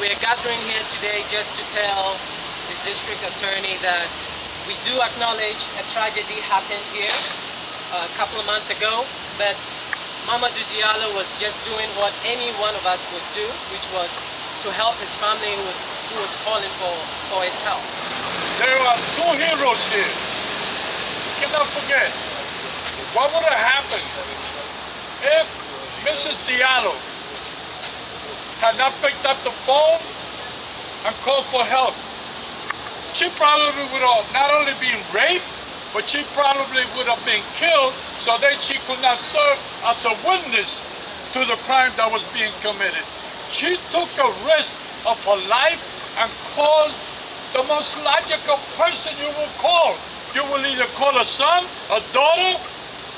we're gathering here today just to tell the district attorney that we do acknowledge a tragedy happened here a couple of months ago, but Mamadou Diallo was just doing what any one of us would do, which was to help his family who was calling for his help. There are two heroes here. You cannot forget. What would have happened if Mrs. Diallo had not picked up the phone and called for help? She probably would have not only been raped, but she probably would have been killed so that she could not serve as a witness to the crime that was being committed. She took a risk of her life and called the most logical person you will call. You will either call a son, a daughter,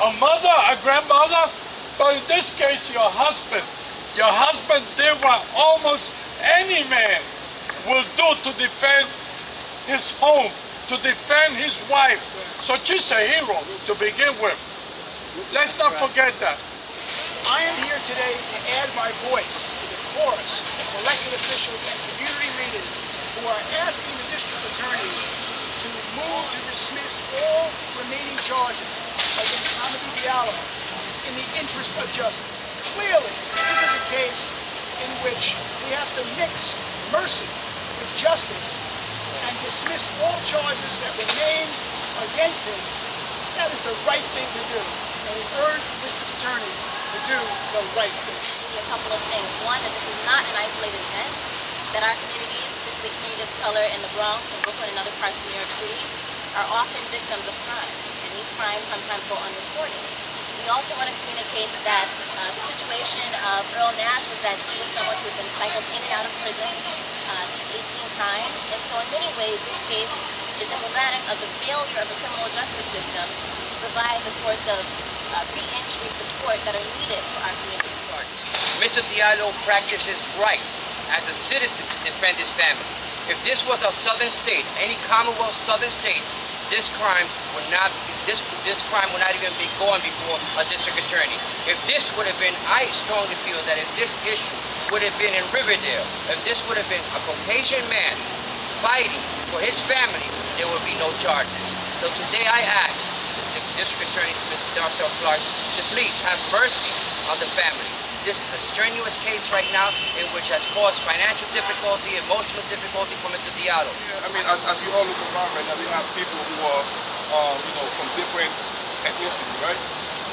a mother, a grandmother, but in this case, your husband. Your husband did what almost any man will do to defend his home, to defend his wife. So she's a hero to begin with. Let's not forget that. I am here today to add my voice to the chorus of elected officials and community leaders who are asking the district attorney to move to dismiss all remaining charges against Mamadou Diallo in the interest of justice. Clearly, this is a case in which we have to mix mercy with justice and dismiss all charges that remain against him. That is the right thing to do. And we urge the district attorney to do the right thing. A couple of things. One, that this is not an isolated event, that our communities, particularly communities of color in the Bronx and Brooklyn and other parts of New York City, are often victims of crime. And these crimes sometimes go unreported. We also want to communicate that the situation of Earl Nash was that he was someone who had been cycled in and out of prison these 18 times. And so in many ways, this case is emblematic of the failure of the criminal justice system to provide the sorts of re-entry support that are needed for our community. Mr. Diallo practices right as a citizen to defend his family. If this was a southern state, any Commonwealth southern state, this crime would not even be going before a district attorney. If this would have been, I strongly feel that if this issue would have been in Riverdale, if this would have been a Caucasian man fighting for his family, there would be no charges. So today I ask the district attorney, Mr. Darcel Clark, to please have mercy on the family. This is a strenuous case right now in which has caused financial difficulty, emotional difficulty for Mr. Diallo. Yeah, I mean, as we all look around right now, we have people who are, from different ethnicities, right?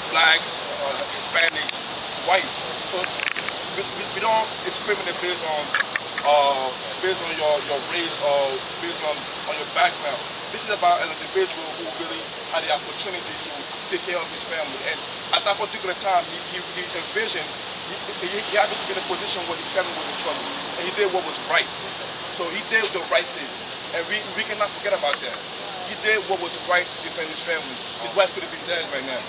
Blacks, Hispanics, whites. So we don't discriminate based on your race or based on your background. This is about an individual who really had the opportunity to take care of his family. And at that particular time, he envisioned he had to be in a position where his family was in trouble. And he did what was right. So he did the right thing. And we cannot forget about that. He did what was right to defend his family. His wife could have been dead right now.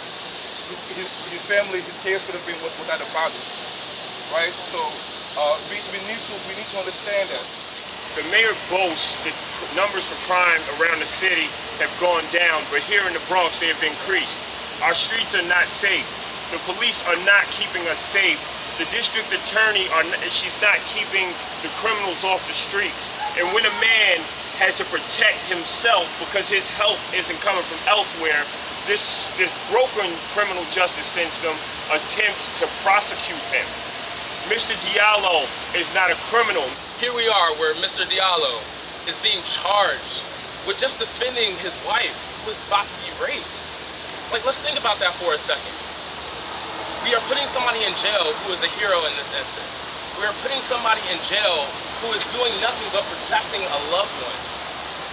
His family, his kids could have been without a father. Right? So we need to understand that. The mayor boasts that numbers for crime around the city have gone down, but here in the Bronx they have increased. Our streets are not safe. The police are not keeping us safe. The district attorney, she's not keeping the criminals off the streets. And when a man has to protect himself because his health isn't coming from elsewhere, this broken criminal justice system attempts to prosecute him. Mr. Diallo is not a criminal. Here we are where Mr. Diallo is being charged with just defending his wife who was about to be raped. Like, let's think about that for a second. We are putting somebody in jail who is a hero in this instance. We are putting somebody in jail who is doing nothing but protecting a loved one.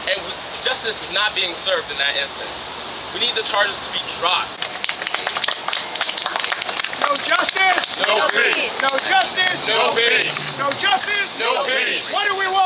And justice is not being served in that instance. We need the charges to be dropped. No justice! No peace! No justice! No peace! No justice! No peace! What do we want?